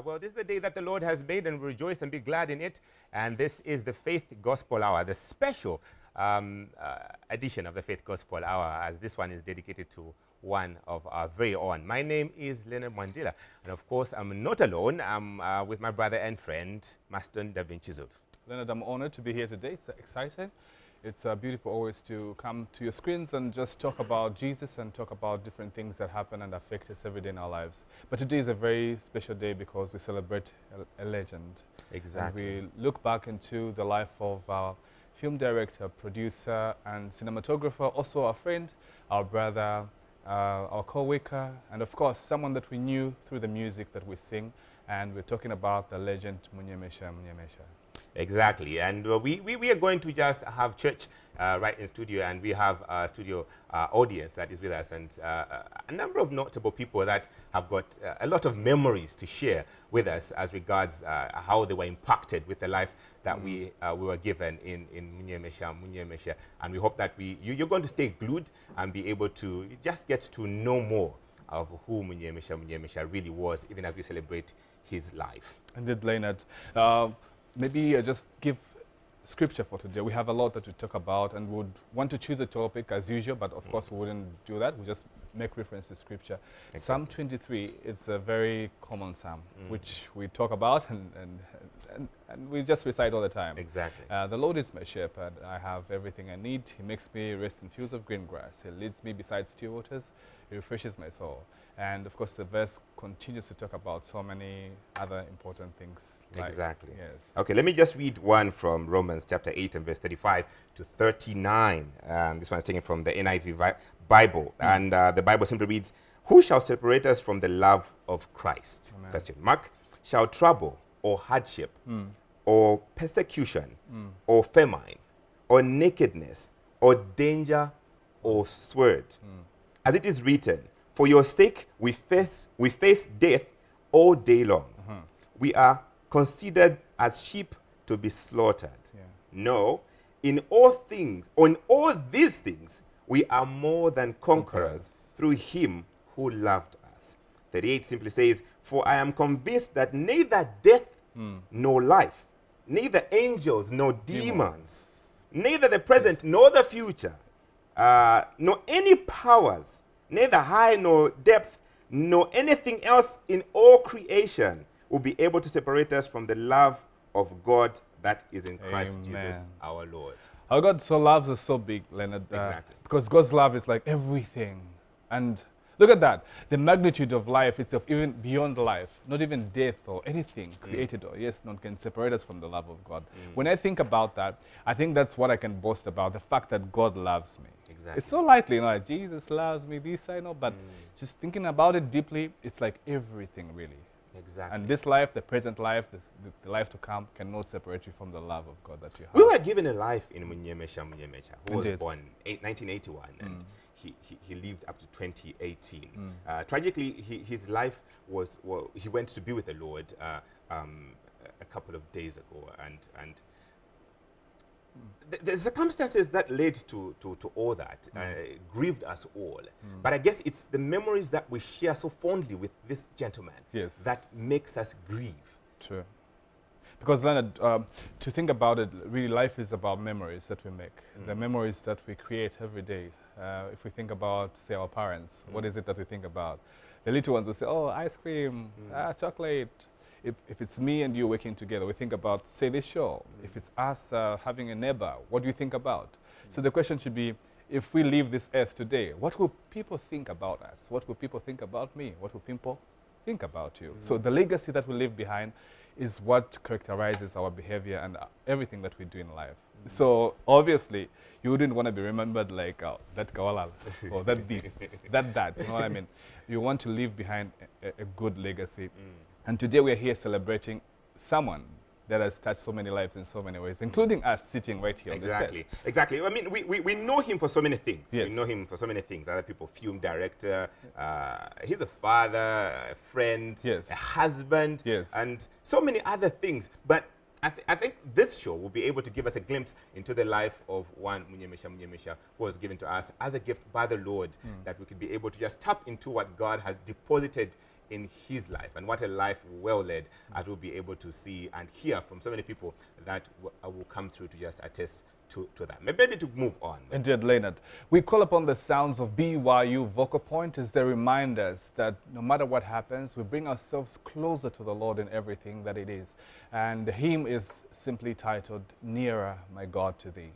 Well, this is the day that the Lord has made, and rejoice and be glad in it. And this is the Faith Gospel Hour, the special edition of the Faith Gospel Hour, as this one is dedicated to one of our very own. My name is Leonard Mandela, and of course, I'm not alone. I'm with my brother and friend, Maston Da Vinci Zulu. Leonard, I'm honored to be here today. It's exciting. It's beautiful always to come to your screens and just talk about Jesus and talk about different things that happen and affect us every day in our lives. But today is a very special day because we celebrate a legend. Exactly. And we look back into the life of our film director, producer, and cinematographer, also our friend, our brother, our co-worker, and of course, someone that we knew through the music that we sing. And we're talking about the legend Munyemesha Munyemesha. Exactly, and we are going to just have church right in studio, and we have a studio audience that is with us, and a number of notable people that have got a lot of memories to share with us as regards how they were impacted with the life that we were given in Munyemesha Munyemesha, and we hope that you're going to stay glued and be able to just get to know more of who Munyemesha Munyemesha really was, even as we celebrate his life. Indeed, Leonard. Maybe just give scripture for today. We have a lot that we talk about and would want to choose a topic as usual, but of course we wouldn't do that. We just make reference to scripture. Exactly. Psalm 23, it's a very common psalm, which we talk about and we just recite all the time. Exactly. The Lord is my shepherd. I have everything I need. He makes me rest in fields of green grass. He leads me beside still waters. He refreshes my soul. And of course, the verse continues to talk about so many other important things. Exactly. Yes. Okay, let me just read one from Romans chapter 8 and verse 35 to 39. This one is taken from the NIV Bible. And the Bible simply reads, "Who shall separate us from the love of Christ?" Amen. Question mark. "Shall trouble or hardship or persecution or famine or nakedness or danger or sword? As it is written, for your sake we face death all day long. We are considered as sheep to be slaughtered. Yeah. No, in all these things, we are more than conquerors through him who loved us." 38 simply says, "For I am convinced that neither death nor life, neither angels nor demons, neither the present nor the future, nor any powers, neither high nor depth, nor anything else in all creation will be able to separate us from the love of God that is in Christ Jesus our Lord." Our God so loves us so big, Leonard. Exactly. Because God's love is like everything. And look at that. The magnitude of life itself, even beyond life, not even death or anything created or yes, none can separate us from the love of God. When I think about that, I think that's what I can boast about, the fact that God loves me. Exactly. It's so lightly, like Jesus loves me, this I know, but just thinking about it deeply, it's like everything really. Exactly. And this life, the present life, the life to come, cannot separate you from the love of God that you have. We were given a life in Munyemesha Munyemesha, who was Indeed. born 1981, and he lived up to 2018. Tragically, his life was, well, he went to be with the Lord a couple of days ago, and the circumstances that led to all that grieved us all. But I guess it's the memories that we share so fondly with this gentleman that makes us grieve. True. Because Leonard, to think about it, really life is about memories that we make. The memories that we create every day. If we think about, say, our parents, what is it that we think about? The little ones will say, oh, ice cream, chocolate. If it's me and you working together, we think about, say, this show. If it's us having a neighbor, what do you think about? So the question should be, if we leave this earth today, what will people think about us? What will people think about me? What will people think about you? So the legacy that we leave behind is what characterizes our behavior and everything that we do in life. So obviously, you wouldn't want to be remembered like that Kawala or that this, that, you know what I mean? You want to leave behind a good legacy. And today we are here celebrating someone that has touched so many lives in so many ways, including us sitting right here on the set. Exactly. I mean, we know him for so many things. Yes. We know him for so many things. Other people, film director, he's a father, a friend, a husband, and so many other things. But I think this show will be able to give us a glimpse into the life of one Munyemesha Munyemesha, who was given to us as a gift by the Lord, that we could be able to just tap into what God has deposited in his life, and what a life well led, as we'll be able to see and hear from so many people that will come through to just attest to that. Maybe to move on. Indeed, Leonard. We call upon the sounds of BYU Vocal Point as they remind us that no matter what happens, we bring ourselves closer to the Lord in everything that it is. And the hymn is simply titled, Nearer, My God, to Thee.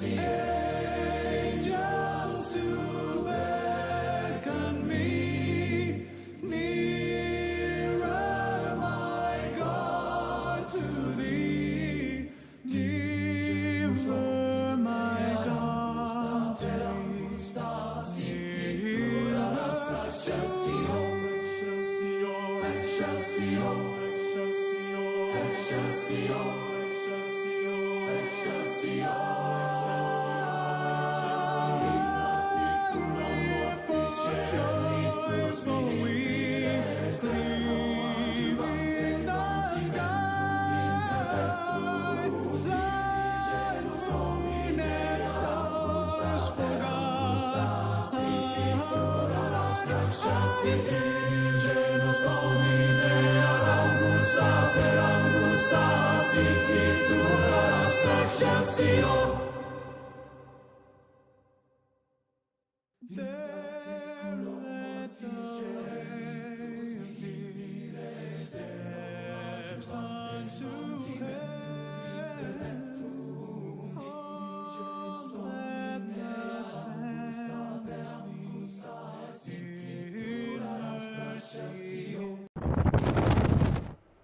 Angels to beckon me, nearer, my God, to thee, dearer, my God, to thee,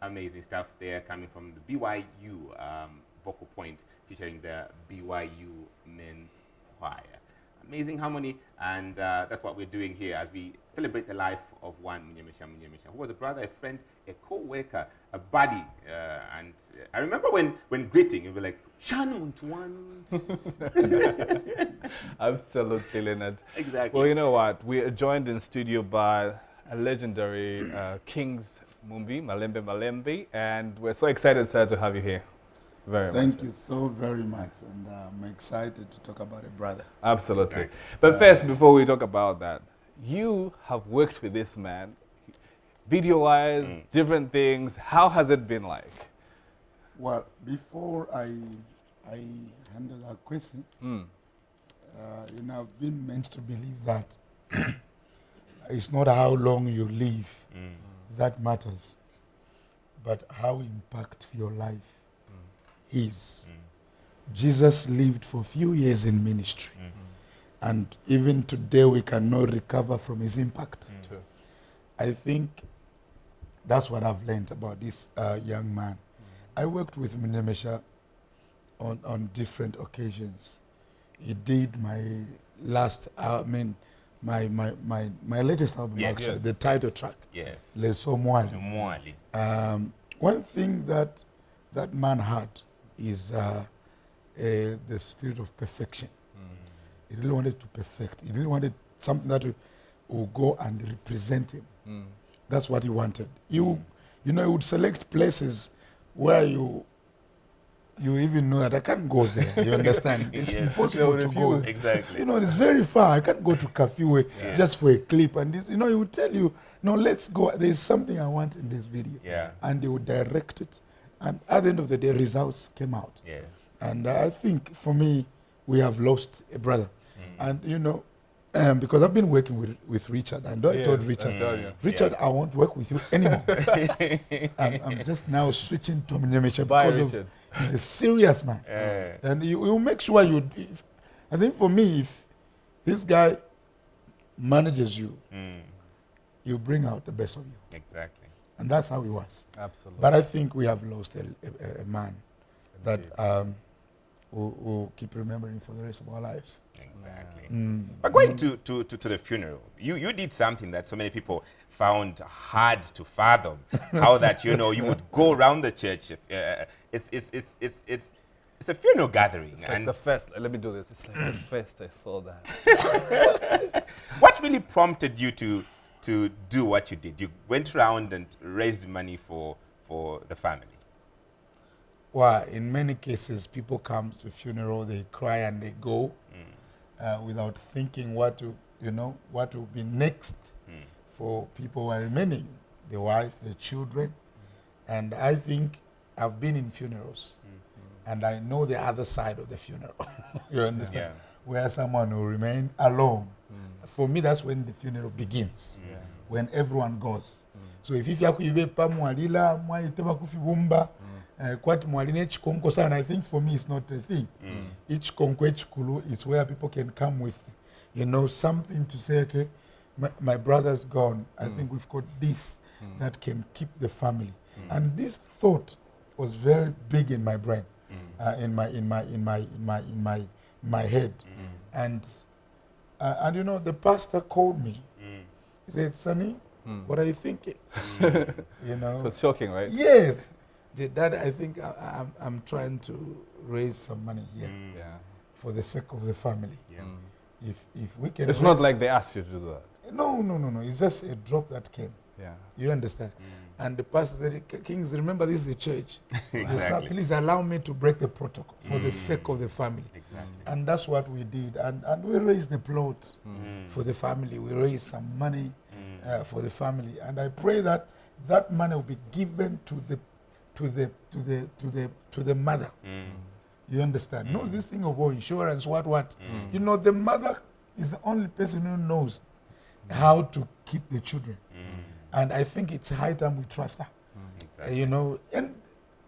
Amazing stuff there coming from the BYU Vocal Point featuring the BYU Men's Choir. Amazing harmony, and that's what we're doing here as we celebrate the life of one Munyemesha Munyemesha, who was a brother, a friend, a co-worker, a buddy. And I remember when greeting, you were like, Shan once. Absolutely, Leonard. Exactly. Well, you know what? We are joined in studio by a legendary Kings Mumbi, Malembe Malembe, and we're so excited, sir, to have you here. Very much. Thank you so very much, and I'm excited to talk about a brother. Absolutely. Exactly. But first, before we talk about that, you have worked with this man, video-wise, different things. How has it been like? Well, before I handle that question, you know, I've been meant to believe that it's not how long you live that matters. but how impactful your life is. Jesus lived for a few years in ministry. And even today we cannot recover from his impact. True. I think that's what I've learned about this young man. I worked with Munyemesha on different occasions. He did my last, my latest album, Yeah, actually, yes. the title track, Yes. Leso Mwali. Mwali. One thing that that man had is the spirit of perfection. He really wanted to perfect. He really wanted something that will go and represent him. That's what he wanted. You know, he would select places where you even know that I can't go there. You understand? It's Yes. impossible They to will go. refuse. Exactly. You know, it's very far. I can't go to Kafue Yeah. just for a clip. And this, you know, he would tell you, no, let's go. There's something I want in this video. Yeah. And they would direct it. And at the end of the day, results came out. Yes. And I think for me, we have lost a brother. And you know, because I've been working with Richard, and I told Yes, Richard, I tell you. Richard, I won't work with you anymore. I'm just now switching to Munyemesha Bye, because Richard. of he's a serious man. And you make sure I think for me, if this guy manages you, he'll bring out the best of you. Exactly. And that's how he was. Absolutely. But I think we have lost a man that we'll keep remembering for the rest of our lives. Exactly. But going to the funeral, you did something that so many people found hard to fathom. How that you would go around the church. It's a funeral gathering, It's like and the first, let me do this. It's like the first I saw that. what really prompted you to do what you did? You went around and raised money for the family. Well, in many cases, people come to funeral, they cry and they go without thinking what will be next for people who are remaining, the wife, the children. And I think I've been in funerals and I know the other side of the funeral. You understand? Yeah. Where someone will remain alone. For me, that's when the funeral begins, when everyone goes. So if you pa mwalila mwaiteba kufibumba kwati mwalina echikonko sana, I think for me it's not a thing. Each konko echikulu is where people can come with, something to say, okay, my brother's gone. I think we've got this that can keep the family. And this thought was very big in my brain, in my head. And the pastor called me. He said, "Sonny, what are you thinking?" So it's shocking, right? Yes. Dad, I think I'm trying to raise some money here Yeah. for the sake of the family. Yeah. If we can It's not raise- like they asked you to do that. No. It's just a drop that came. Yeah. You understand? And the pastor said, "Kings, remember this is a church. Exactly. Please allow me to break the protocol for the sake of the family." Exactly. And that's what we did. And we raised the plot for the family. We raised some money for the family. And I pray that that money will be given to the mother. You understand? Not this thing of insurance, what. The mother is the only person who knows how to keep the children. And I think it's high time we trust her. Exactly. And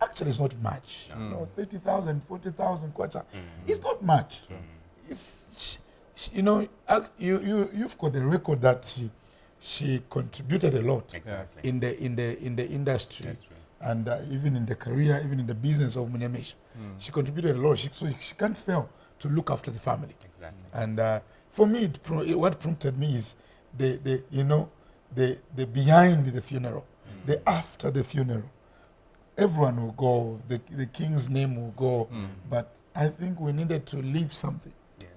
actually it's not much. 30,000, 40,000 kwacha. It's not much. It's, you've got a record that she contributed a lot Exactly. in the industry. That's right. And even in the career, even in the business of Munyemesha. She contributed a lot. So she can't fail to look after the family. Exactly. And for me, what prompted me is the behind the funeral, the after the funeral. Everyone will go, the king's name will go, but I think we needed to leave something. Yes.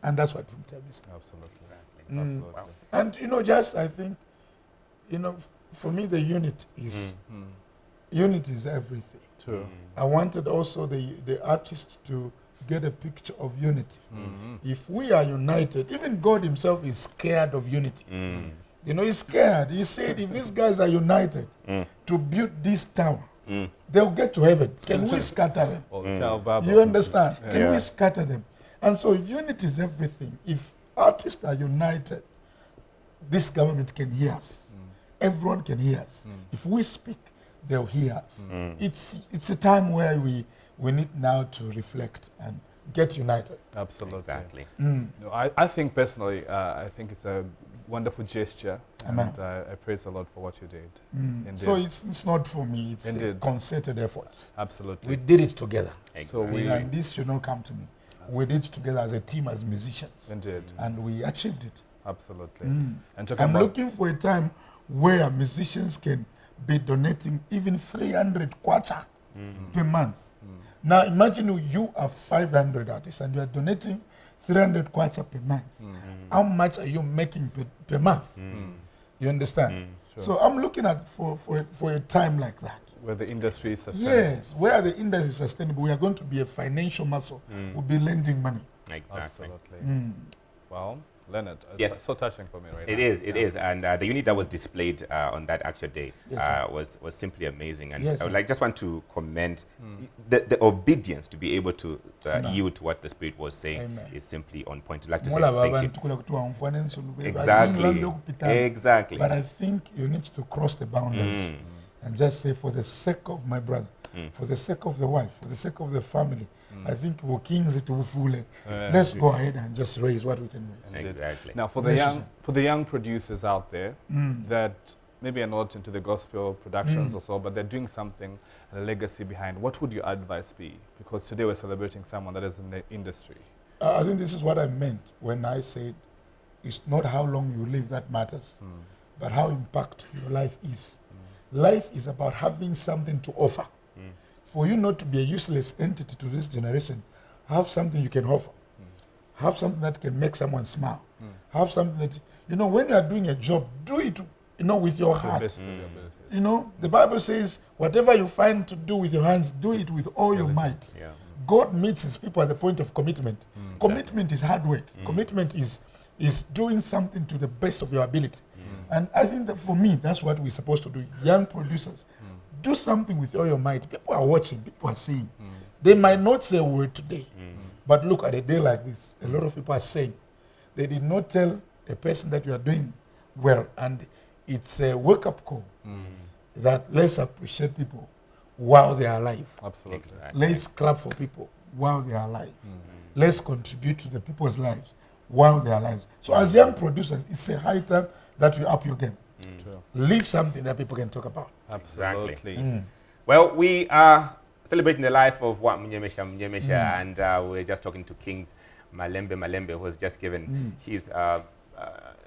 And that's what prompted me. Absolutely. Exactly. Absolutely. Wow. And I think, for me the unit is everything. True. I wanted also the artist to get a picture of unity. If we are united, even God himself is scared of unity. He's scared. He said, if these guys are united to build this tower, they'll get to heaven. Can we scatter them? You understand? Can we scatter them? And so unity is everything. If artists are united, this government can hear us. Everyone can hear us. If we speak, they'll hear us. It's a time where we need now to reflect and get united. Absolutely. Exactly. No, I think personally, I think it's a wonderful gesture, Amen. and I praise the Lord for what you did. Indeed. So it's not for me, it's a Indeed. concerted effort. Absolutely. We did it together. So we, And this should not come to me. We did it together as a team, as musicians. indeed, And we achieved it. absolutely. And talking I'm about looking for a time where musicians can be donating even 300 kwacha per month. Now imagine you are 500 artists and you are donating 300 kwacha per month. How much are you making per month? You understand? So I'm looking at for a time like that. where the industry is sustainable. Yes, where the industry is sustainable, we are going to be a financial muscle. We'll be lending money. Exactly. Absolutely. Well, Leonard, it's Yes. so touching for me right It now. is, it is, and the unit that was displayed on that actual day Yes, sir. was simply amazing, and Yes, I would sir. just want to commend the obedience to be able to yield to what the Spirit was saying. Amen. Is simply on point. I'd like to say Mola thank baba you. ntukula kuti wamfana ensolo bebe, Exactly. adinga okupitana. Exactly. But I think you need to cross the boundaries and just say, for the sake of my brother, for the sake of the wife, for the sake of the family, I think we're kings to Ufule. Let's go ahead and just raise what we can raise. Indeed. Exactly. Now, for Bless the you, young producers out there that maybe are not into the gospel productions or so, but they're doing something, a legacy behind, what would your advice be? Because today we're celebrating someone that is in the industry. I think this is what I meant when I said it's not how long you live that matters, but how impactful your life is. Life is about having something to offer. For you not to be a useless entity to this generation, have something you can offer. Have something that can make someone smile. Have something that, when you are doing a job, do it, with your The heart. best of your ability. The Bible says, whatever you find to do with your hands, do it with all your might. Yeah. God meets his people at the point of commitment. Commitment is hard work. Commitment is doing something to the best of your ability. And I think that for me, that's what we're supposed to do. Young producers, do something with all your might. People are watching, people are seeing. They might not say a word today, but look, at a day like this, a lot of people are saying. They did not tell a person that you are doing well, and it's a wake-up call that let's appreciate people while they are alive. Absolutely. Let's clap for people while they are alive. Let's contribute to the people's lives while they are alive. So as young producers, it's a high time that you up your game. True. Leave something that people can talk about. Absolutely. Well, we are celebrating the life of Munyemesha Munyemesha, and we're just talking to Kings Malembe, who was just given his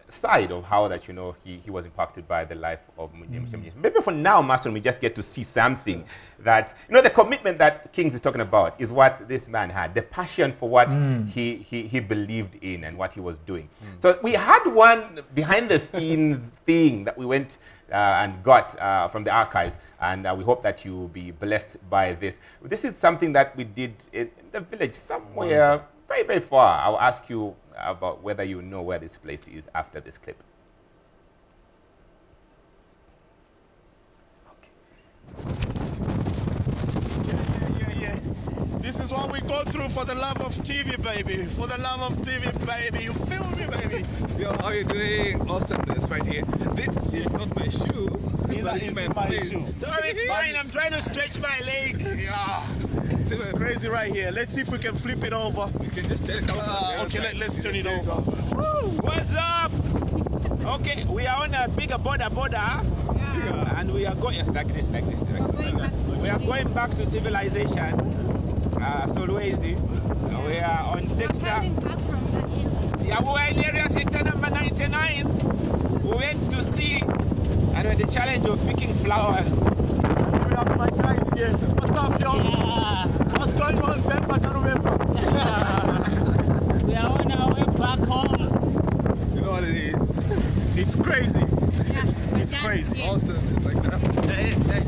side of how that he was impacted by the life of Munyemesha Munyemesha. Maybe for now, Master, we just get to see something that the commitment that Kings is talking about is what this man had, the passion for what he believed in and what he was doing. So we had one behind the scenes thing that we went and got from the archives, and we hope that you will be blessed by this. This is something that we did in the village somewhere very, very far. I'll ask you about whether you know where this place is after this clip. Yeah. This is what we go through for the love of TV, baby. For the love of TV, baby. You feel me, baby? Yo, how you doing? Awesomeness right here. This is not my shoe. Neither but is it's my face. shoe. Sorry, it's fine. I'm trying to stretch my leg. Yeah. It's crazy right here. Let's see if we can flip it over. You can just tell Okay, let's turn it over. Woo! What's up? Okay, we are on a bigger border. And we are going like this. We are going back to civilization. Solwezi. We are on sector. Coming back from that hill. Yeah, we were in area sector number 99. We went to see and with the challenge of picking flowers. We have my guys here. What's up, yo? Yeah. What's going on, Bemba? We are on our way back home. You know what it is. It's crazy. Yeah, we're It's done crazy. here. Awesome. It's like that.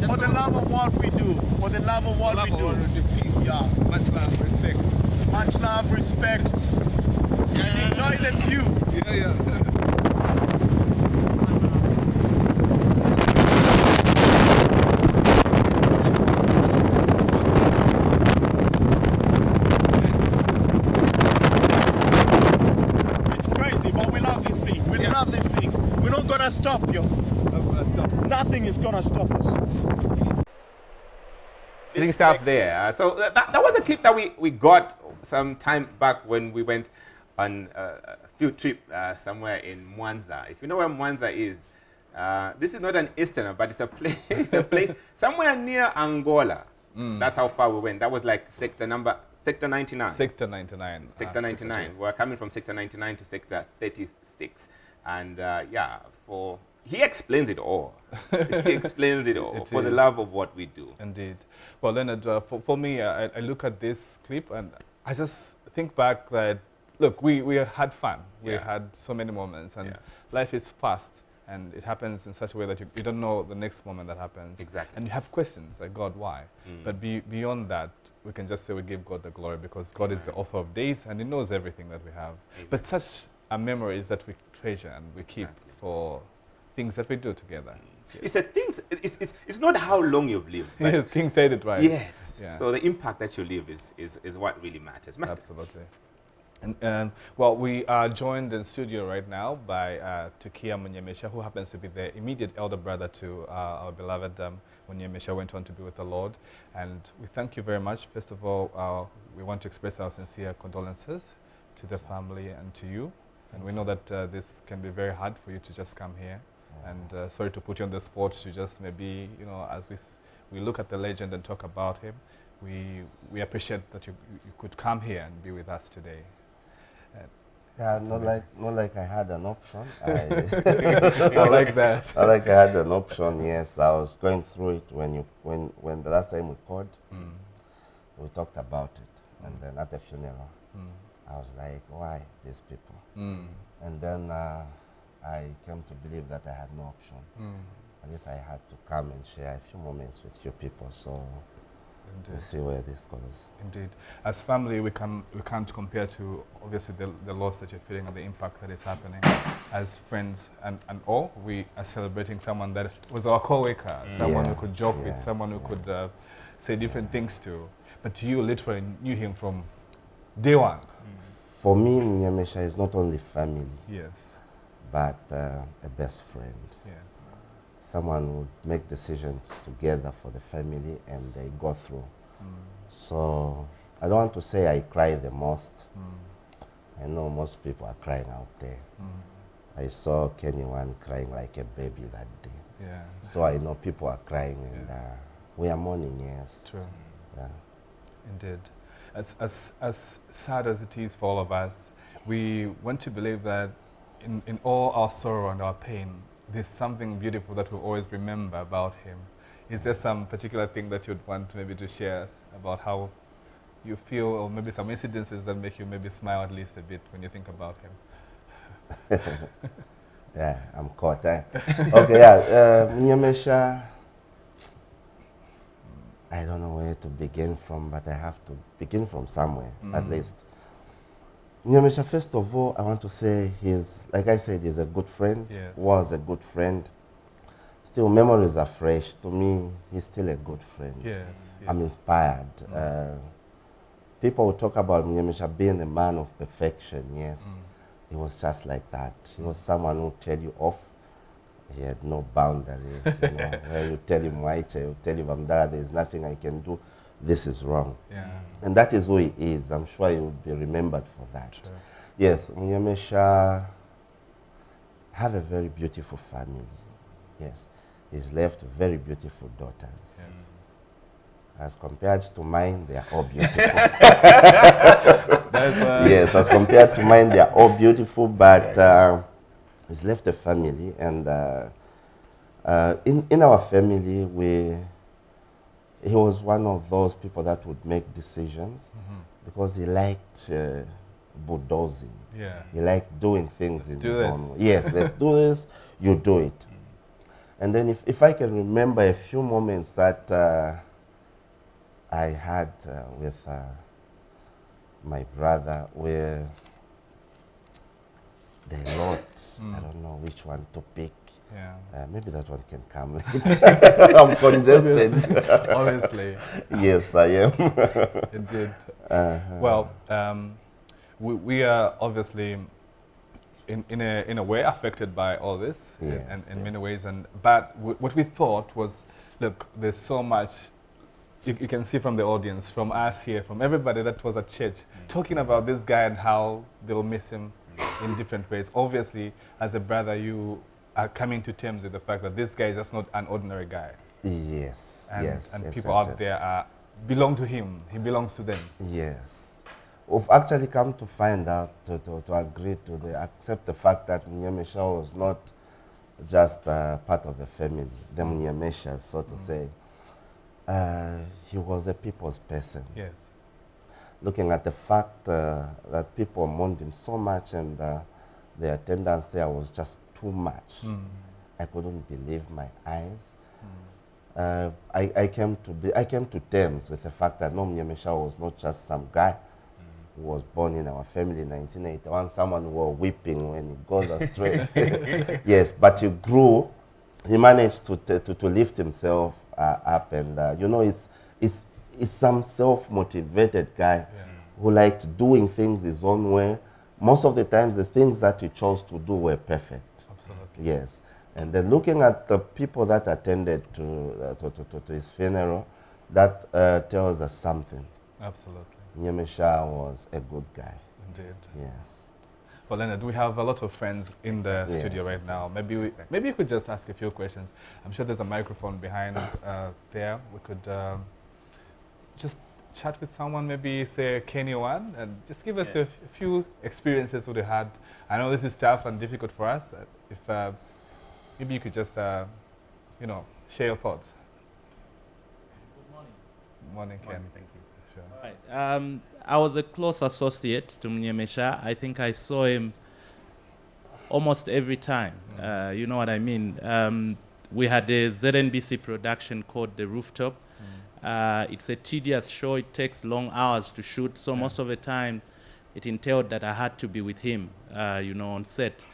For the love of what we do. For the love of what we do. Peace. Yeah. Much love, respect. Much love, respect. And enjoy the view. Yeah. It's crazy, but we love this thing. We love this thing. We're not gonna stop, yo. I'm gonna stop. Nothing is gonna stop us. amazing stuff there. So that was a clip that we got some time back when we went on a field trip somewhere in Mwanza. If you know where Mwanza is, this is not an Easterner, but it's a place, somewhere near Angola. That's how far we went. That was like sector 99. Sector 99. Sector 99. We're coming from sector 99 to sector 36. And yeah, he explains it all. He explains it all for the love of what we do. Indeed. Well, Leonard, for me, I look at this clip and I just think back that, look, we had fun. We had so many moments, and life is fast. And it happens in such a way that you don't know the next moment that happens. Exactly. And you have questions like, God, why? But beyond that, we can just say we give God the glory, because God is the author of days and He knows everything that we have. But such are memories that we treasure and we keep for things that we do together. It's a things. It's not how long you've lived. Yes, King said it right. Yes. Yeah. So the impact that you leave is what really matters. Absolutely. And well, we are joined in studio right now by Tukia Munyemesha, who happens to be the immediate elder brother to our beloved Munyemesha, went on to be with the Lord. And we thank you very much. First of all, we want to express our sincere condolences to the family and to you. And we know that this can be very hard for you to just come here. And sorry to put you on the spot to just maybe, you know, as we look at the legend and talk about him, we appreciate that you could come here and be with us today. Yeah, not like I had an option. I like that. Not like I had an option. Yes, I was going through it when the last time we called, we talked about it, and then at the funeral, I was like, why these people? And then I came to believe that I had no option. At least I had to come and share a few moments with you people. So. We'll see where this goes. Indeed. As family, we can't compare to, obviously, the loss that you're feeling and the impact that is happening. As friends and all, we are celebrating someone that was our co-worker, someone who could joke with, someone who could say different things to. But you literally knew him from day one. For me, Munyemesha is not only family, but a best friend. Yes. Someone would make decisions together for the family and they go through. So I don't want to say I cry the most. I know most people are crying out there. I saw Kenny One crying like a baby that day. Yeah. So I know people are crying and we are mourning, yes. True. Yeah. Indeed. As sad as it is for all of us, we want to believe that in all our sorrow and our pain, there's something beautiful that we'll always remember about him. Is there some particular thing that you'd want maybe to share about how you feel, or maybe some incidences that make you maybe smile at least a bit when you think about him? Yeah, I'm caught. Okay, yeah, Munyemesha, I don't know where to begin from, but I have to begin from somewhere, at least. Munyemesha, first of all, I want to say like I said, he's a good friend, was a good friend. Still, memories are fresh. To me, he's still a good friend. Yes, I'm inspired. People will talk about Munyemesha being a man of perfection, yes. He was just like that. He was someone who tell you off. He had no boundaries, you know. Where you tell him Waiche, you tell him Vamdara, there's nothing I can do. This is wrong. And that is who he is. I'm sure he will be remembered for that. Sure. Yes, Munyemesha have a very beautiful family. Yes, he's left very beautiful daughters. Yes. As compared to mine, they are all beautiful. Yes, as compared to mine, they are all beautiful, but he's left a family, and in our family, he was one of those people that would make decisions because he liked bulldozing. Yeah. He liked doing things in his this. own way. Yes, let's do this, you do it. And then if I can remember a few moments that I had with my brother, where there are lots, I don't know which one to pick. Yeah. Maybe that one can come later. I'm congested. Obviously. Yes, I am. Indeed. Well, we are obviously in a way affected by all this, in many ways. But what we thought was, look, there's so much you can see from the audience, from us here, from everybody that was at church, talking about this guy and how they'll miss him in different ways. Obviously, as a brother, you are coming to terms with the fact that this guy is just not an ordinary guy. Yes, And, yes. and yes, people yes, out there belong to him. He belongs to them. Yes. We've actually come to find out, to agree to accept the fact that Munyemesha was not just part of the family, the Munyemesha, so to say. He was a people's person. Yes. Looking at the fact that people mourned him so much and the attendance there was just too much. I couldn't believe my eyes. I came to terms with the fact that no, Munyemesha was not just some guy who was born in our family in 1981, someone who was weeping when he goes astray. Yes, but he grew. He managed to lift himself up, and you know, he's some self-motivated guy who liked doing things his own way. Most of the times, the things that he chose to do were perfect. Absolutely. Yes. And then looking at the people that attended to his funeral, that tells us something. Absolutely. Munyemesha was a good guy. Indeed. Yes. Well, Leonard, we have a lot of friends in the Yes, studio right yes, now. yes. Maybe you could just ask a few questions. I'm sure there's a microphone behind there. We could just chat with someone, maybe say Kenny one, and just give us a few experiences that you had. I know this is tough and difficult for us. If maybe you could just, you know, share your thoughts. Good morning. Morning, Ken. Thank you. Sure. All right. I was a close associate to Munyemesha. I think I saw him almost every time. You know what I mean? We had a ZNBC production called The Rooftop. It's a tedious show. It takes long hours to shoot. So most of the time, it entailed that I had to be with him, you know, on set.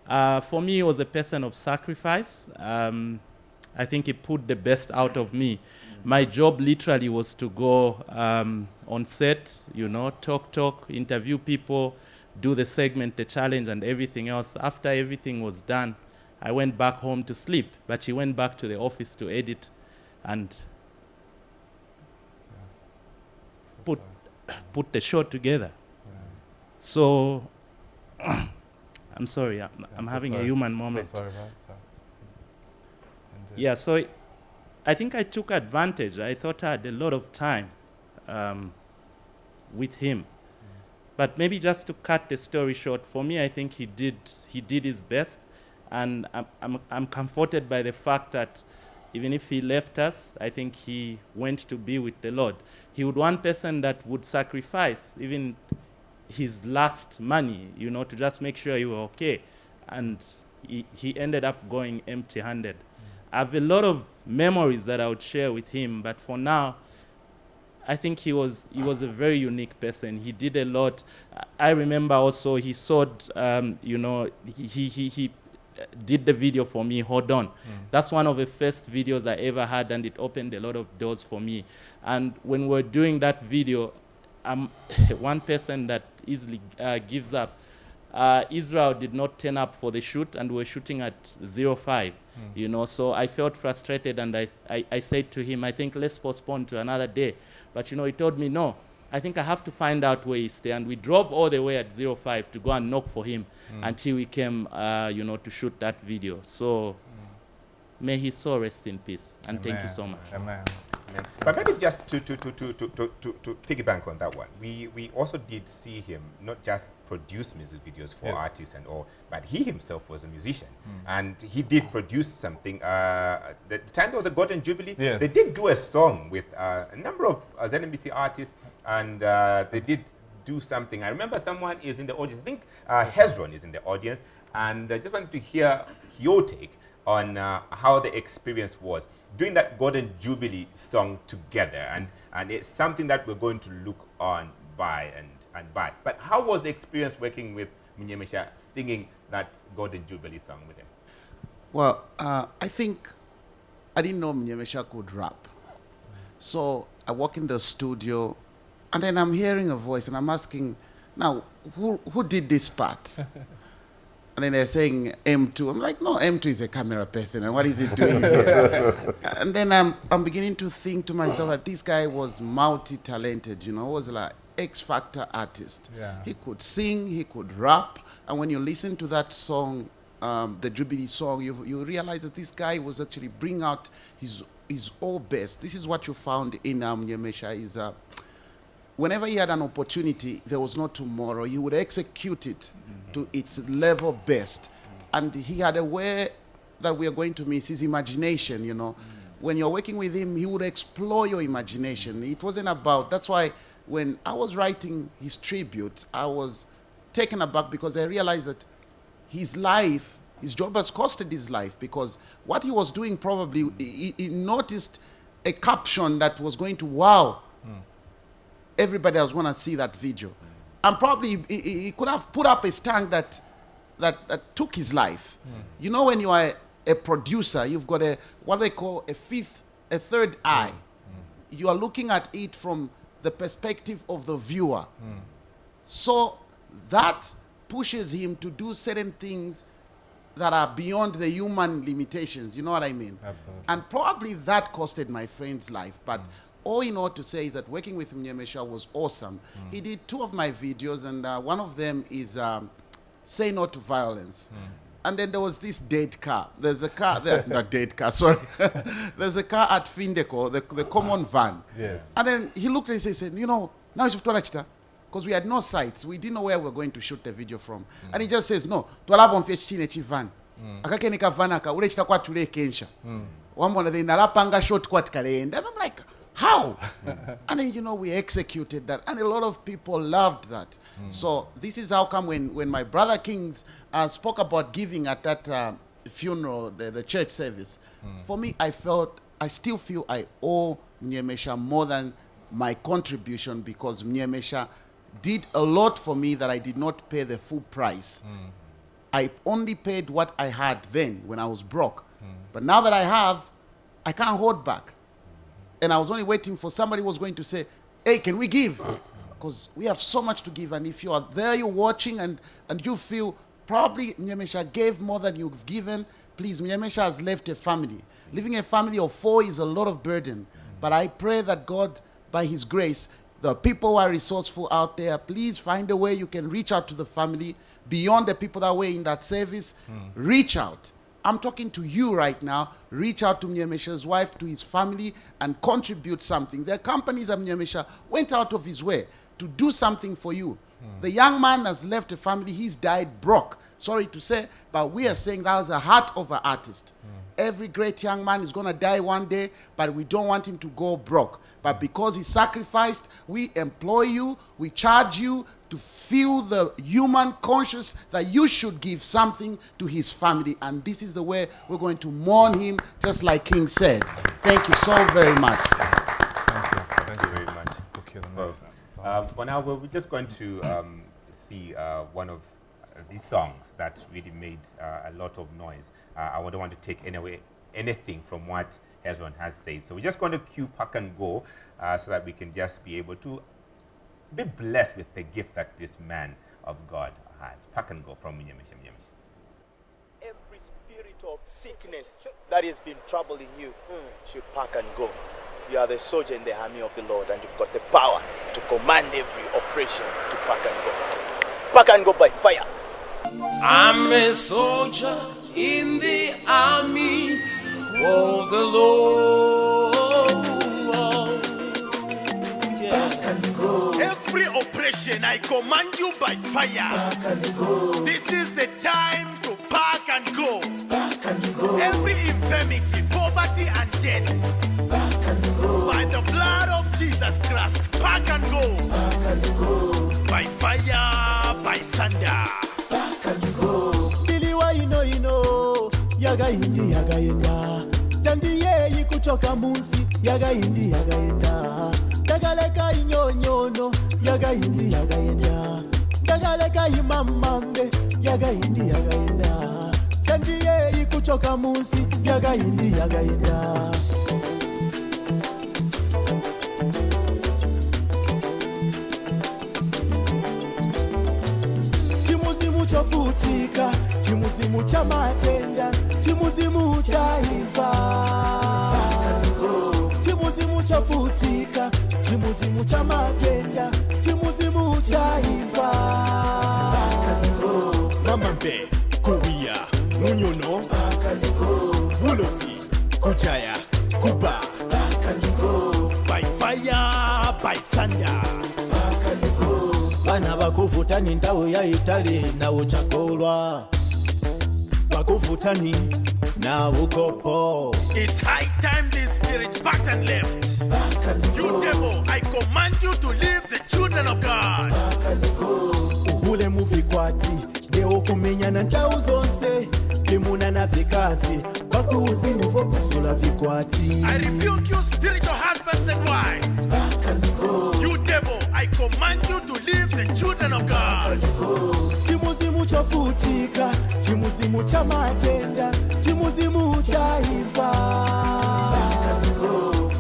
For me, he was a person of sacrifice. I think he put the best out of me. My job literally was to go on set, you know, talk, interview people, do the segment, the challenge, and everything else. After everything was done, I went back home to sleep, but he went back to the office to edit and put the show together. So, I'm sorry, I'm having a human moment. So sorry about that. Yeah, so I think I took advantage. I thought I had a lot of time with him. But maybe just to cut the story short, for me, I think he did his best. And I'm comforted by the fact that even if he left us, I think he went to be with the Lord. He would one person that would sacrifice even his last money, you know, to just make sure you were okay. And he ended up going empty-handed. I have a lot of memories that I would share with him, but for now, I think he was a very unique person. He did a lot. I remember also he sold, you know, he did the video for me, Hold On. That's one of the first videos I ever had, and it opened a lot of doors for me. And when we're doing that video, I'm one person that easily gives up. Israel did not turn up for the shoot, and we were shooting at 05, you know, so I felt frustrated, and I said to him, I think let's postpone to another day. But, you know, he told me, no, I think I have to find out where he stays. And we drove all the way at 05 to go and knock for him until we came, you know, to shoot that video. So may his soul rest in peace, and thank you so much. Amen. But maybe just to piggyback on that one, we also did see him not just produce music videos for artists and all, but he himself was a musician, and he did produce something. The time there was a Golden Jubilee, they did do a song with a number of ZNBC artists, and they did do something. I remember someone is in the audience. I think Hezron is in the audience, and I just wanted to hear your take on how the experience was doing that Golden Jubilee song together, and it's something that we're going to look on by and by. But how was the experience working with Munyemesha, singing that Golden Jubilee song with him? Well, I think I didn't know Munyemesha could rap. So I walk in the studio, and then I'm hearing a voice, and I'm asking, now, who did this part? And then they're saying M2. I'm like, no, M2 is a camera person. And what is he doing here? And then I'm beginning to think to myself that this guy was multi-talented, you know, was like X-Factor artist. Yeah. He could sing, he could rap. And when you listen to that song, the Jubilee song, you realize that this guy was actually bring out his all best. This is what you found in Munyemesha is whenever he had an opportunity, there was no tomorrow. He would execute it to its level best. And he had a way that we are going to miss, his imagination, you know. When you're working with him, he would explore your imagination. It wasn't about, that's why when I was writing his tribute, I was taken aback because I realized that his life, his job has costed his life, because what he was doing probably, he noticed a caption that was going to wow everybody that was going to see that video. And probably he could have put up a stand that took his life. You know, when you are a producer, you've got what they call a third eye. You are looking at it from the perspective of the viewer. So that pushes him to do certain things that are beyond the human limitations. You know what I mean? Absolutely. And probably that costed my friend's life. But all in all to say is that working with Munyemesha was awesome. He did 2 of my videos, and one of them is Say No to Violence. And then there was this dead car. There's a car, not dead car, sorry. There's a car at Findeco, the common van. Yes. And then he looked and he said, you know, now you have to because we had no sites. We didn't know where we were going to shoot the video from. And he just says, no, twalabonfye van. Akakenika van aka, ule chita kwa tule kensha. Wambona they nalapanga shot kwa tikaleenda. And I'm like, how? And then, you know, we executed that. And a lot of people loved that. So this is how come when my brother Kings spoke about giving at that funeral, the church service, for me, I still feel I owe Munyemesha more than my contribution, because Munyemesha did a lot for me that I did not pay the full price. I only paid what I had then when I was broke. But now that I have, I can't hold back. And I was only waiting for somebody who was going to say, hey, can we give? Because we have so much to give. And if you are there, you're watching, and you feel probably Munyemesha gave more than you've given, please, Munyemesha has left a family. Leaving a family of 4 is a lot of burden. But I pray that God, by his grace, the people who are resourceful out there, please find a way you can reach out to the family beyond the people that were in that service. Reach out. I'm talking to you right now. Reach out to Munyemesha's wife, to his family, and contribute something. There are companies that Munyemesha went out of his way to do something for you. The young man has left a family. He's died broke. Sorry to say, but we are saying that was a heart of an artist. Every great young man is going to die one day, but we don't want him to go broke. But because he sacrificed, we employ you, we charge you to feel the human conscious that you should give something to his family. And this is the way we're going to mourn him, just like King said. Thank you so very much. Thank you very much. For now, we're just going to see one of these songs that really made a lot of noise. I don't want to take anything from what Hezron has said. So we're just going to cue Pack and Go so that we can just be able to be blessed with the gift that this man of God had. Pack and Go from Munyemesha Munyemesha. Every spirit of sickness that has been troubling you should pack and go. You are the soldier in the army of the Lord, and you've got the power to command every oppression to pack and go. Pack and go by fire. I'm a soldier in the army of the Lord. Back and go. Every oppression, I command you by fire. Back and go. This is the time to pack and go. Back and go. Every infirmity, poverty, and death. Back and go. By the blood of Jesus Christ, pack and go. Back and go. By fire, by thunder. Yagaindi yagaenda tandiye yikuchoka munsi yagaindi yagaenda tagaleka inyonyono yagaindi yagaenda tagaleka imamambe yagaindi yagaenda tandiye yikuchoka munsi yagaindi yagaenda chimuzimu chofutika, chimuzimu cha matenda, chimuzimu cha imfa. Chimuzimu chofutika, chimuzimu cha matenda, chimuzimu cha imfa. Namambe, Korea, Munyono, Wulosi, Kujaya, Kuba, by fire, by thunder. Bana bakuvutani ndawo ya Itali na uchakolwa. Bakuvutani na ukopo. It's high time this spirit backed and left. You devil, I command you to leave the children of God. Uhule muvikwati, leo kumenyana ntau zonse. Limuna na vikasi, bakuuzi muvo kusula vikwati. I rebuke you spiritual husbands and wives. You devil, I command you to leave the children of God. Chimuzimu chofutika, chimuzimu cha matenda, chimuzimu cha imfa.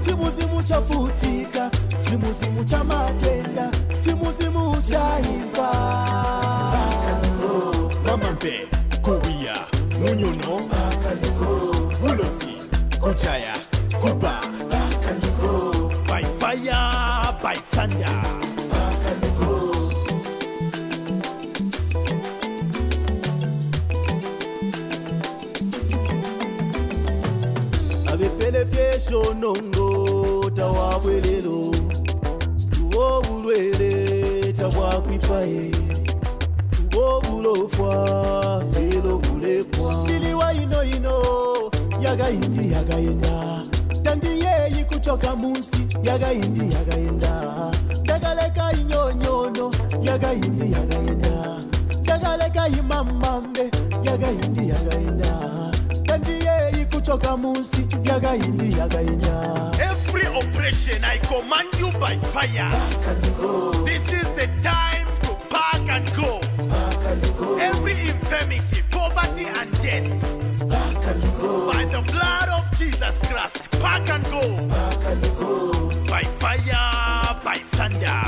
Chimuzimu chofutika, chimuzimu cha matenda, chimuzimu cha imfa. Namambe, Korea, Munyono, Wulosi, Kujaya, Kuba, by fire, by thunder. Abepele fyesho nongo tawabwelelo, tuwo bulwele tabwakwipaye, tuwo bulofwa lelo bulepwa. Liliwa ino yagayindi yagayenda, tandiye kuchoka munsi yagayindi yagayenda. Tagaleka inyonyono yagayindi yagayenda, tagaleka imamambe yagayindi yagayenda. Tandiye kuchoka munsi yagayindi yagayenda. Every oppression, I command you by fire. This is the time to pack and go. Every infirmity, poverty, and death, by the blood of Jesus Christ, pack and go. By fire, by thunder.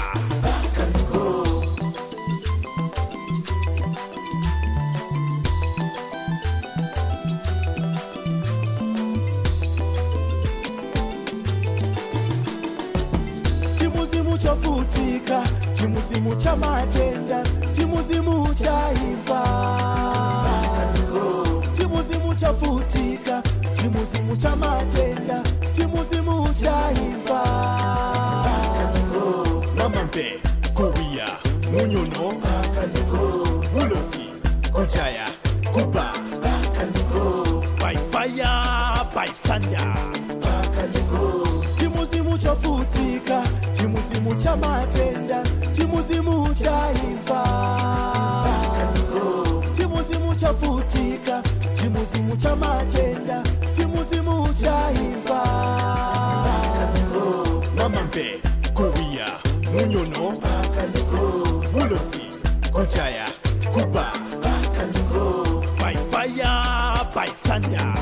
Chimuzimu chofutika, chimuzimu cha matenda, chimuzimu cha imfa. Chimuzimu chofutika, chimuzimu cha matenda, chimuzimu cha imfa. Namambe, Korea, Munyono, Wulosi, Kujaya, Kuba, by fire, by thunder. Chimuzimu chofutika, chimuzimu cha matenda, chimuzimu cha imfa. Chimuzimu chofutika, chimuzimu cha matenda, chimuzimu cha imfa. Namambe, Korea, Munyono, Wulosi, Kujaya, Kuba, by fire, by thunder.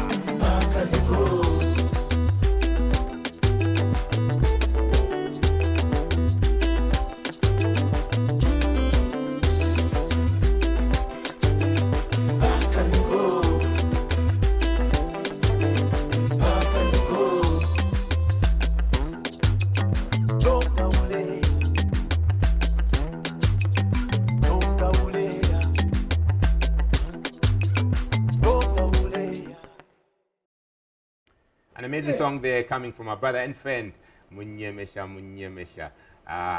An amazing song there coming from our brother and friend, Munyemesha Munyemesha.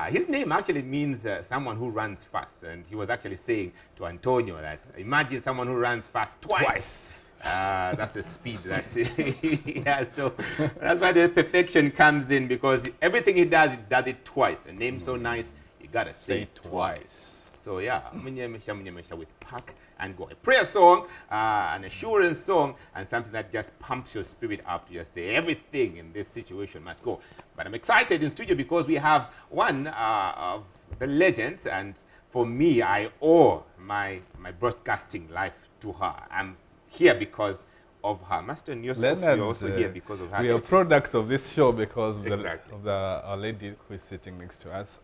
His name actually means someone who runs fast. And he was actually saying to Antonio that imagine someone who runs fast twice. That's the speed that he has. So that's why the perfection comes in, because everything he does it twice. A name so nice, you gotta say it twice. So yeah, Munyemesha Munyemesha with Pack and Go. A prayer song, an assurance song, and something that just pumps your spirit up to just say everything in this situation must go. But I'm excited in studio because we have one of the legends, and for me, I owe my broadcasting life to her. I'm here because of her. Master and yourself, you're also here because of her. We are products of this show because of, Exactly. our lady who is sitting next to us.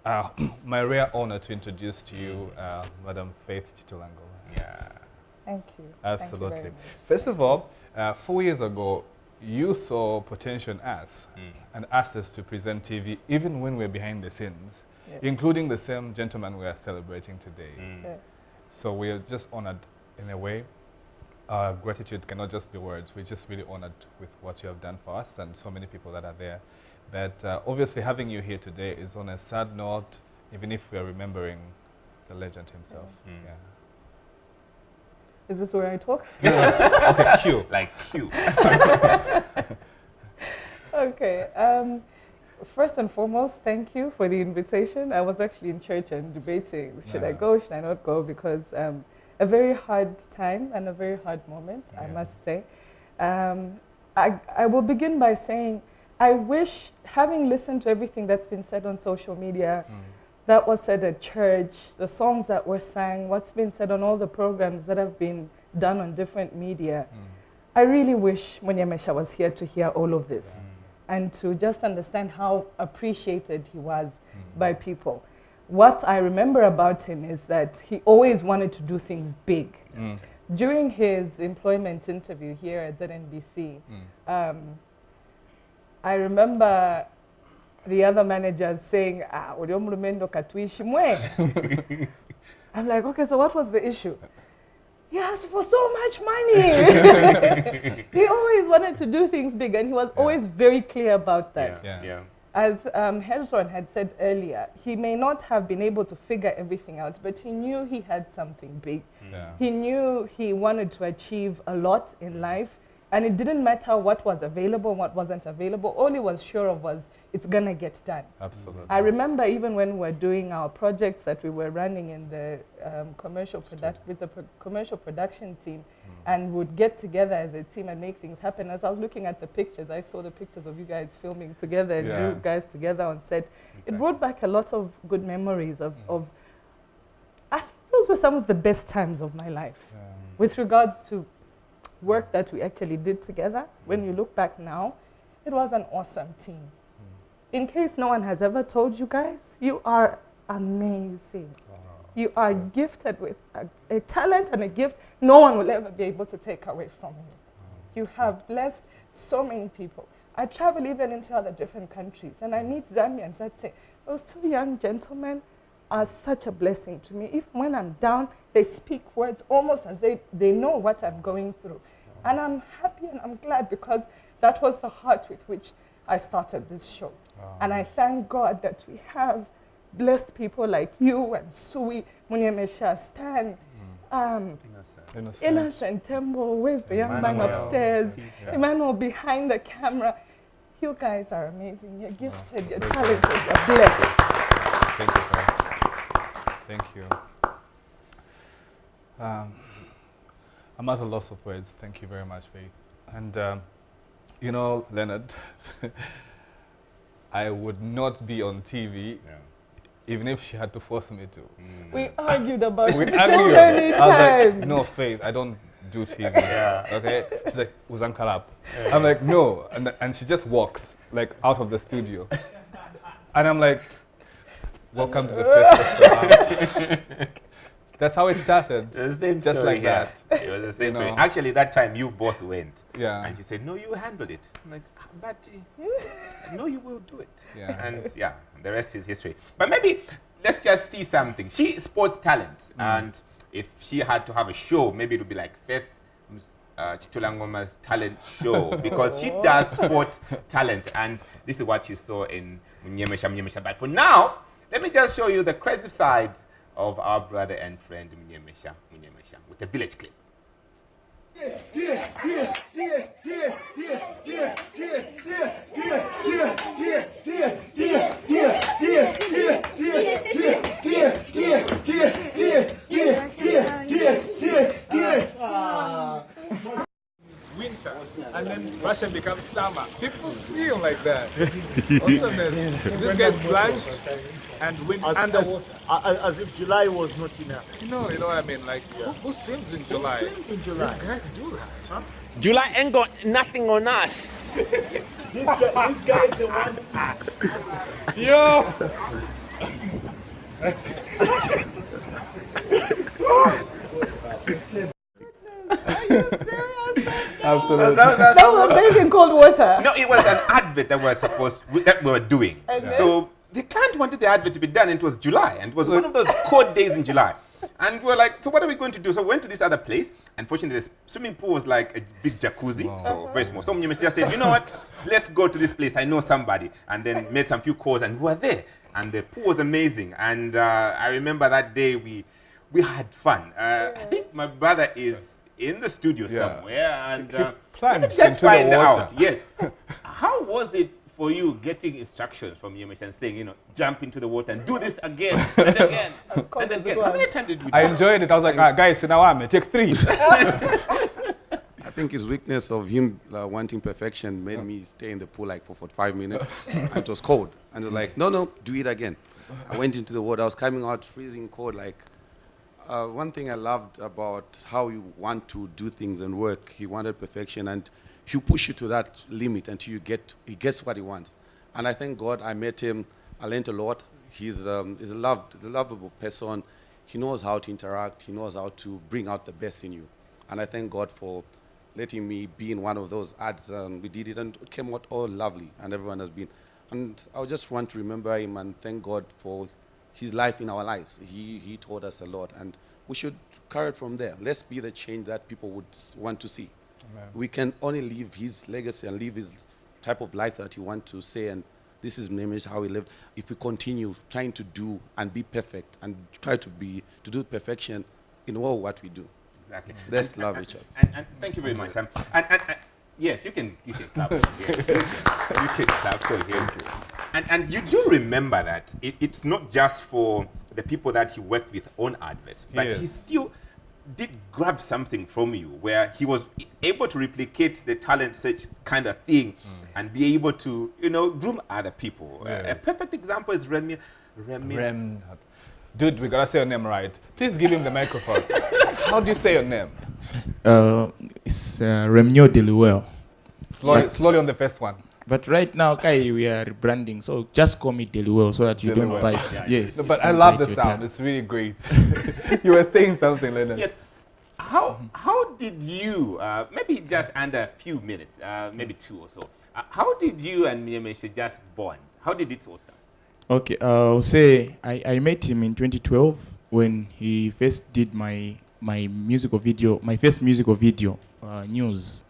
My rare honor to introduce to you Madam Faith Chitulango. Yeah. Thank you. Absolutely. Thank you very much. First of all, 4 years ago, you saw potential in us and asked us to present TV even when we're behind the scenes, including the same gentleman we are celebrating today. Yeah. So we are just honored in a way. Our gratitude cannot just be words. We're just really honored with what you have done for us and so many people that are there. But obviously having you here today is on a sad note, even if we are remembering the legend himself. Yeah. Is this where I talk? Okay, cue. Like cue. Okay. First and foremost, thank you for the invitation. I was actually in church and debating, should I go, should I not go? Because a very hard time and a very hard moment, I must say. I will begin by saying, I wish, having listened to everything that's been said on social media, that was said at church, the songs that were sang, what's been said on all the programs that have been done on different media, I really wish Munyemesha was here to hear all of this and to just understand how appreciated he was by people. What I remember about him is that he always wanted to do things big. During his employment interview here at ZNBC, I remember the other managers saying, I'm like, okay, so what was the issue? He asked for so much money. He always wanted to do things big, and he was always very clear about that. As Hezron had said earlier, he may not have been able to figure everything out, but he knew he had something big. He knew he wanted to achieve a lot in life, and it didn't matter what was available and what wasn't available. All he was sure of was it's gonna get done. Absolutely. I remember even when we were doing our projects that we were running in the commercial production team, and would get together as a team and make things happen. As I was looking at the pictures, I saw the pictures of you guys filming together and you guys together on set. It brought back a lot of good memories of I think those were some of the best times of my life with regards to work that we actually did together. When you look back now, it was an awesome team. In case no one has ever told you guys, you are amazing. You are gifted with a talent and a gift no one will ever be able to take away from you. You have blessed so many people. I travel even into other different countries and I meet Zambians that say, those two young gentlemen are such a blessing to me. Even when I'm down, they speak words almost as they know what I'm going through. And I'm happy and I'm glad because that was the heart with which I started this show. And I thank God that we have blessed people like you and Sui, Munyemesha, Stan, Innocent Tembo, where's the young man upstairs? Emmanuel behind the camera. You guys are amazing. You're gifted, you're talented, you're blessed. Thank you, Faith. Thank you. I'm at a loss of words. Thank you very much, Faith. And you know, Leonard, I would not be on TV even if she had to force me to. We argued about it so many times. Like, no, Faith, I don't do TV. Okay? She's like, Uzankalap. I'm like, no. And she just walks like out of the studio. And I'm like, welcome to the Faith. That's how it started. The same just story like here. that. It was the same story. Actually, that time you both went. Yeah. And she said, no, you handled it. I'm like, but no, you will do it. Yeah. And the rest is history. But maybe let's just see something. She sports talent. And if she had to have a show, maybe it would be like Faith Chitulangoma's talent show because she does sport talent. And this is what you saw in Munyemesha Munyemesha. But for now, let me just show you the creative side of our brother and friend Munyemesha Munyemesha with the village clip. Winter, and then Russia becomes summer. People feel like that. Awesomeness. This guy's blanched and went underwater. As if July was not enough. You know what I mean? Like, who swims in July? Who swims in July? These guys do that. Huh? July ain't got nothing on us. This guy is the one to. Yo! Absolutely. That was bathed in cold water. No, it was an advert that we were doing. Okay. So the client wanted the advert to be done, and it was July, and it was one of those cold days in July. And we're like, so what are we going to do? So we went to this other place. Unfortunately, the swimming pool was like a big jacuzzi, so very small. So Munyemesha said, you know what? Let's go to this place. I know somebody. And then made some few calls, and we were there. And the pool was amazing. And I remember that day we had fun. I think my brother is in the studio somewhere, and just find out. Yes. How was it for you getting instructions from Munyemesha and saying, jump into the water and do this again and again and again? How many times did we do I enjoyed it. I was like, guys, now take 3. I think his weakness of him wanting perfection made me stay in the pool like for 45 minutes. And it was cold. And it was like, no, do it again. I went into the water. I was coming out freezing cold. Like, one thing I loved about how you want to do things and work, he wanted perfection, and he'll push you to that limit until he gets what he wants. And I thank God I met him. I learned a lot. He's a lovable person. He knows how to interact. He knows how to bring out the best in you. And I thank God for letting me be in one of those ads. We did it, and it came out all lovely, and everyone has been. And I just want to remember him and thank God for his life in our lives. He taught us a lot, and we should carry it from there. Let's be the change that people would want to see. Amen. We can only leave his legacy and live his type of life that he wants to say, and this is Munyemesha, how he lived. If we continue trying to do and be perfect and try to do perfection in all what we do. Exactly. Let's love each other. And thank you very much, Sam. And yes, you can clap. You can clap for him. And you do remember that it's not just for the people that he worked with on adverts, but he still did grab something from you where he was able to replicate the talent search kind of thing and be able to, groom other people. Yes. A perfect example is Remy. Dude, we gotta say your name right. Please give him the microphone. How do you say your name? It's Remnio Deluel. Slowly on the first one. But right now, Kai, we are rebranding, so just call me Deluel so that you don't bite. Yes. No, but I love the sound. It's really great. You were saying something, Leonard. Yes. How did you, maybe just under a few minutes, maybe 2 or so, how did you and Munyemesha just bond? How did it all start? Okay, I'll say I met him in 2012 when he first did my musical video, my first musical video, News.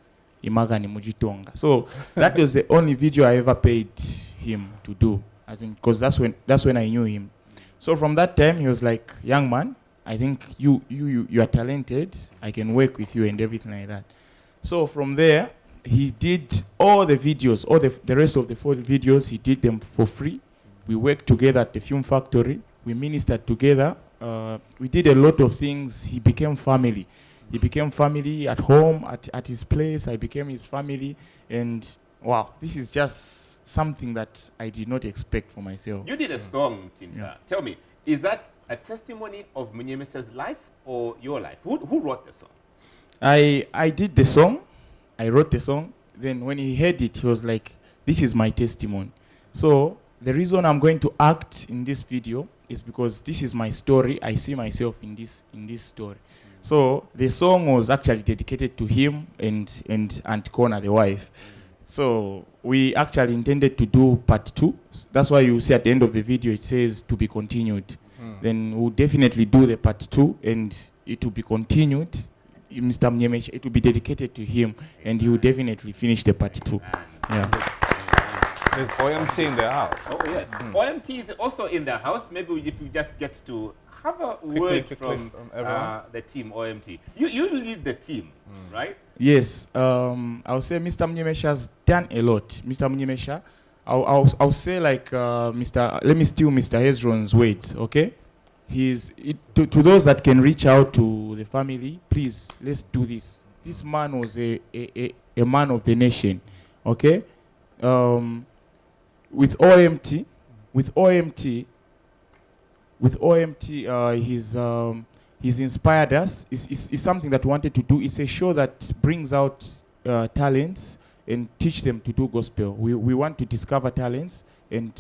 Imagani Mujitonga. So that was the only video I ever paid him to do, because that's when I knew him. So from that time he was like, young man, I think you are talented. I can work with you and everything like that. So from there he did all the videos, all the rest of the 4 videos. He did them for free. We worked together at the film factory. We ministered together. We did a lot of things. He became family. He became family at home, at his place. I became his family. And wow, this is just something that I did not expect for myself. You did a song, Tinta. Yeah. Tell me, is that a testimony of Munyemesha's life or your life? Who wrote the song? I did the song. I wrote the song. Then when he heard it, he was like, this is my testimony. So the reason I'm going to act in this video is because this is my story. I see myself in this story. So the song was actually dedicated to him and Aunt Kona, the wife. So we actually intended to do part 2. That's why you see at the end of the video it says to be continued. Then we'll definitely do the part 2 and it will be continued. Mr. Munyemesha, it will be dedicated to him and he will definitely finish the part 2. Yeah. There's OMT in the house. Oh yes. OMT is also in the house. Maybe if you just get to have a word from the team OMT. You lead the team, right? Yes. I'll say Mr. Munyemesha has done a lot. Mr. Munyemesha, I'll say like let me steal Mr. Hezron's words, okay? To those that can reach out to the family, please, let's do this. This man was a man of the nation. Okay? With OMT, he's inspired us. It's something that we wanted to do. It's a show that brings out talents and teach them to do gospel. We want to discover talents and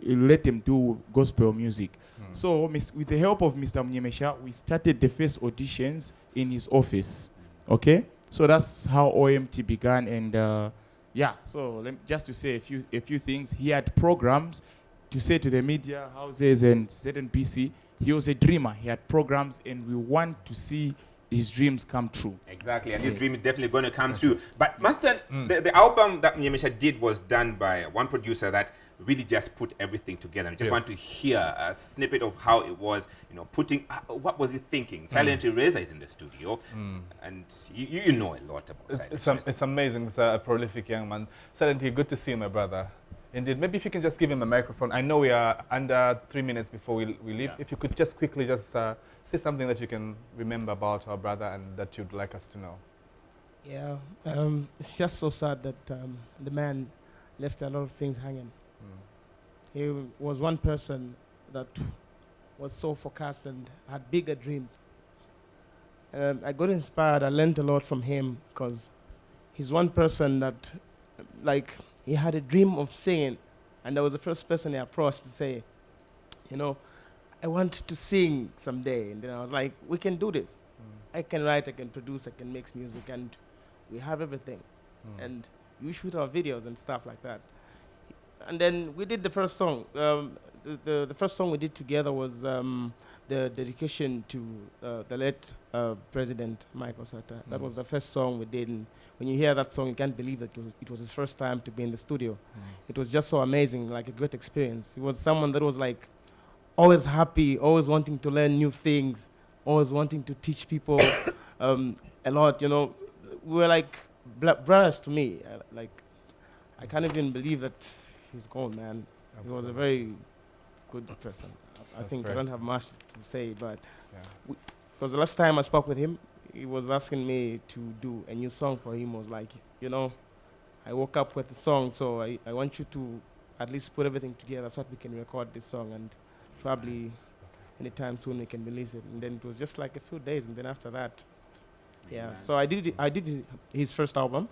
let them do gospel music. So with the help of Mr. Munyemesha, we started the first auditions in his office. Okay? So that's how OMT began. And yeah, so just to say a few things, he had programs to say to the media houses and ZNPC. He was a dreamer. He had programs, and we want to see his dreams come true. Exactly, and his dream is definitely going to come true. But Master, the album that Munyemesha did was done by one producer that really just put everything together. I just want to hear a snippet of how it was, putting, what was he thinking? Silent Eraser is in the studio, and you know a lot about Silent It's amazing. It's a prolific young man. Silent, good to see you, my brother. Indeed. Maybe if you can just give him a microphone. I know we are under 3 minutes before we leave. If you could just quickly say something that you can remember about our brother and that you'd like us to know. Yeah, it's just so sad that the man left a lot of things hanging. He was one person that was so focused and had bigger dreams. I got inspired. I learned a lot from him because he's one person that, he had a dream of singing, and I was the first person he approached to say, I want to sing someday. And then I was like, we can do this. I can write, I can produce, I can mix music, and we have everything. And you shoot our videos and stuff like that. And then we did the first song. The first song we did together was the dedication to the late President Michael Sata. That was the first song we did. And when you hear that song, you can't believe that it was his first time to be in the studio. It was just so amazing, like a great experience. He was someone that was always happy, always wanting to learn new things, always wanting to teach people a lot. We were like brothers to me. I can't even believe that he's gone, man. Absolutely. He was a very good person. I think I don't have much to say, but because the last time I spoke with him, he was asking me to do a new song for him. I was like, I woke up with the song, so I want you to at least put everything together so that we can record this song, and probably anytime soon we can release it. And then it was just like a few days, and then after that, so I did his first album.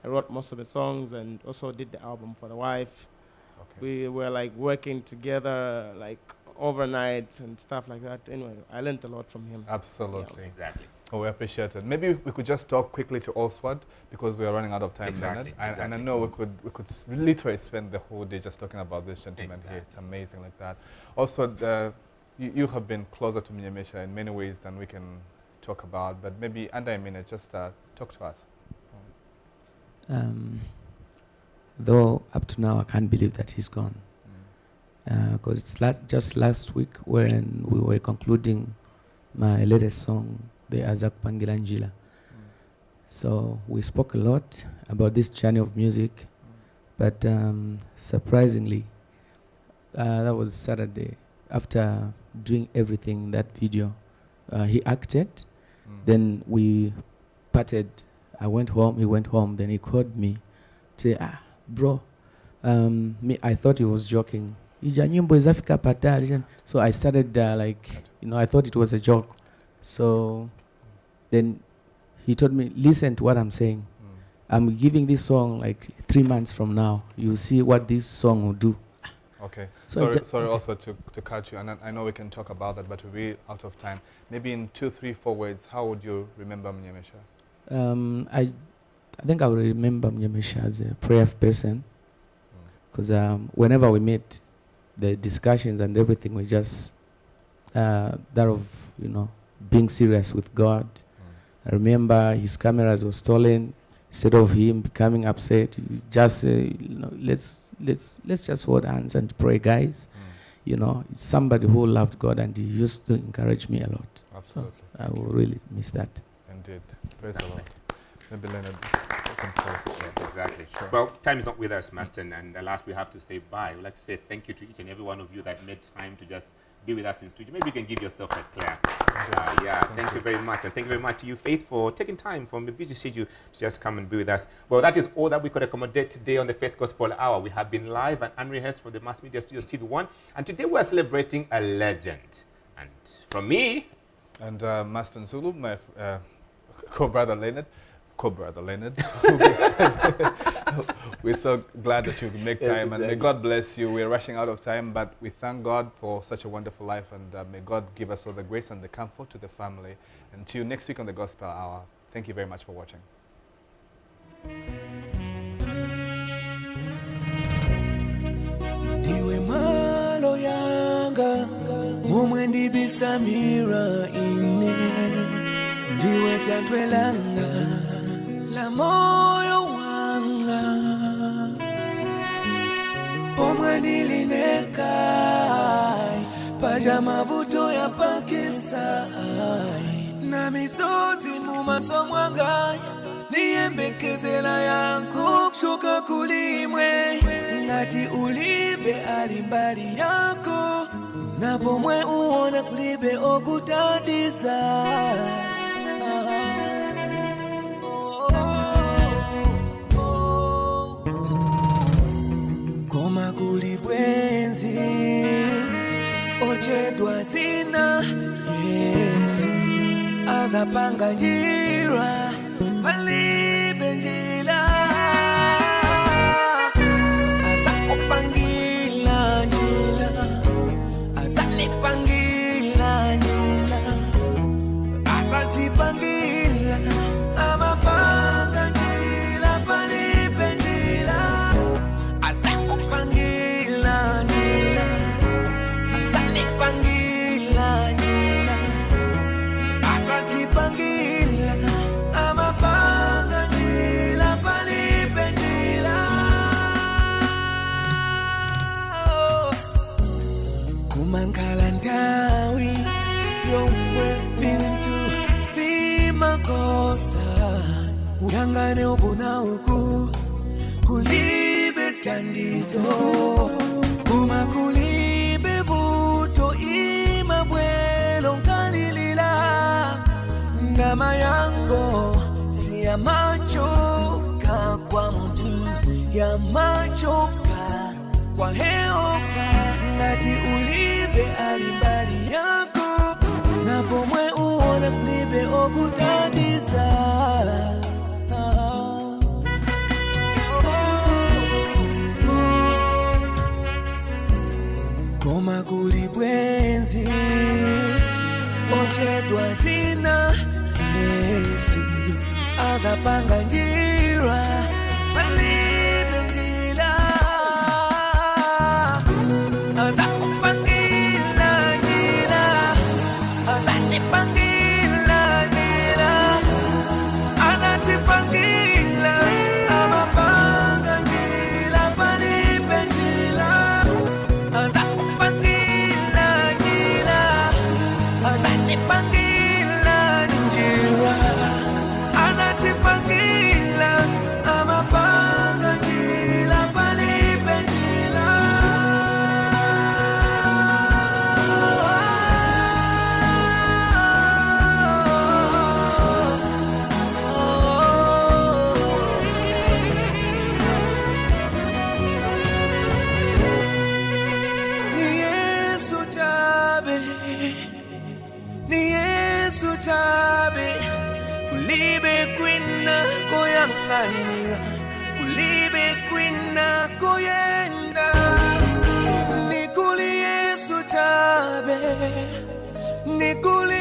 I wrote most of the songs and also did the album for the wife. We were working together overnight and stuff like that. Anyway, I learned a lot from him. Absolutely. Yeah. Exactly. Oh, we appreciate it. Maybe we could just talk quickly to Oswald because we are running out of time. Exactly. And I know we could literally spend the whole day just talking about this gentleman here. It's amazing like that. Also, you have been closer to Munyemesha in many ways than we can talk about, but maybe under a minute, just talk to us. Though up to now I can't believe that he's gone, because it's just last week when we were concluding my latest song, the Azak Pangilanjila. So we spoke a lot about this journey of music, but surprisingly, that was Saturday. After doing everything in that video, he acted. Then we parted. I went home, he went home, then he called me, say, bro, I thought he was joking. So I started I thought it was a joke. So then he told me, listen to what I'm saying. I'm giving this song 3 months from now. You'll see what this song will do. Okay. Sorry also to cut you, and I know we can talk about that, but we're really out of time. Maybe in 2, 3, 4 words, how would you remember Munyemesha? I think I will remember Munyemesha as a prayer person, because whenever we met, the discussions and everything were just that of being serious with God. I remember his cameras were stolen. Instead of him becoming upset, he just let's just hold hands and pray, guys. It's somebody who loved God, and he used to encourage me a lot. Absolutely. So I will really miss that. Indeed. Praise the Lord. Maybe Leonard. Yes, exactly. Sure. Well, time is not with us, Master, and at last we have to say bye. We'd like to say thank you to each and every one of you that made time to just be with us in studio. Maybe you can give yourself a clap. Yeah, thank you very much. And thank you very much to you, Faith, for taking time from a busy schedule to just come and be with us. Well, that is all that we could accommodate today on the Faith Gospel Hour. We have been live and unrehearsed from the Mass Media Studios TV1. And today we are celebrating a legend. And from me... And Master Nsulu, my co-brother Leonard. We're so glad that you could make time, and may God bless you. We're rushing out of time, but we thank God for such a wonderful life, and may God give us all the grace and the comfort to the family. Until next week on the Gospel Hour, thank you very much for watching. Ndiwe malo yanga mumwe ndibisamira ine ndiwe tandwe langa la moyo wanga pomwe nilinekai paja mavuto ya pakisai na misozi mumaso mwanga niyembekezela yangu kushuka kulimwe ngati ulibe alimbali yako na pomwe uona kulibe okutadiza koma kulibwenzi ochedwa zina Yesu azapanga njira palibe njira azakupangila njira azanipangila njira azatipangila amapanga njira palibe njira azakupangila njira azanipangila njira azatipangila amapanga njira palibe njira kumankala ndawi yomwe vintu vimakosa uyangane uku na uku kulibe tandizo kuma kulibe vuto imabwelo nkalilila ndama yango si ya machoka kwa muntu ya machoka kwa Yehova ngati ulibe alimbali yako na pomwe uona kulibe okutadiza koma kulibwenzi ochedwa zina Yesu azapanga njira palibe njira azakupangila njira azanipangila njira anatipangila amapanga njira palibe njira azakupangila njira azanipangila njira anatipangila amapanga njira palibe njira ni Yesu chabe ni Yesu chabe kulibe kwina koyanganira kulibe kwina koyenda ni kuli Yesu chabe ni kuli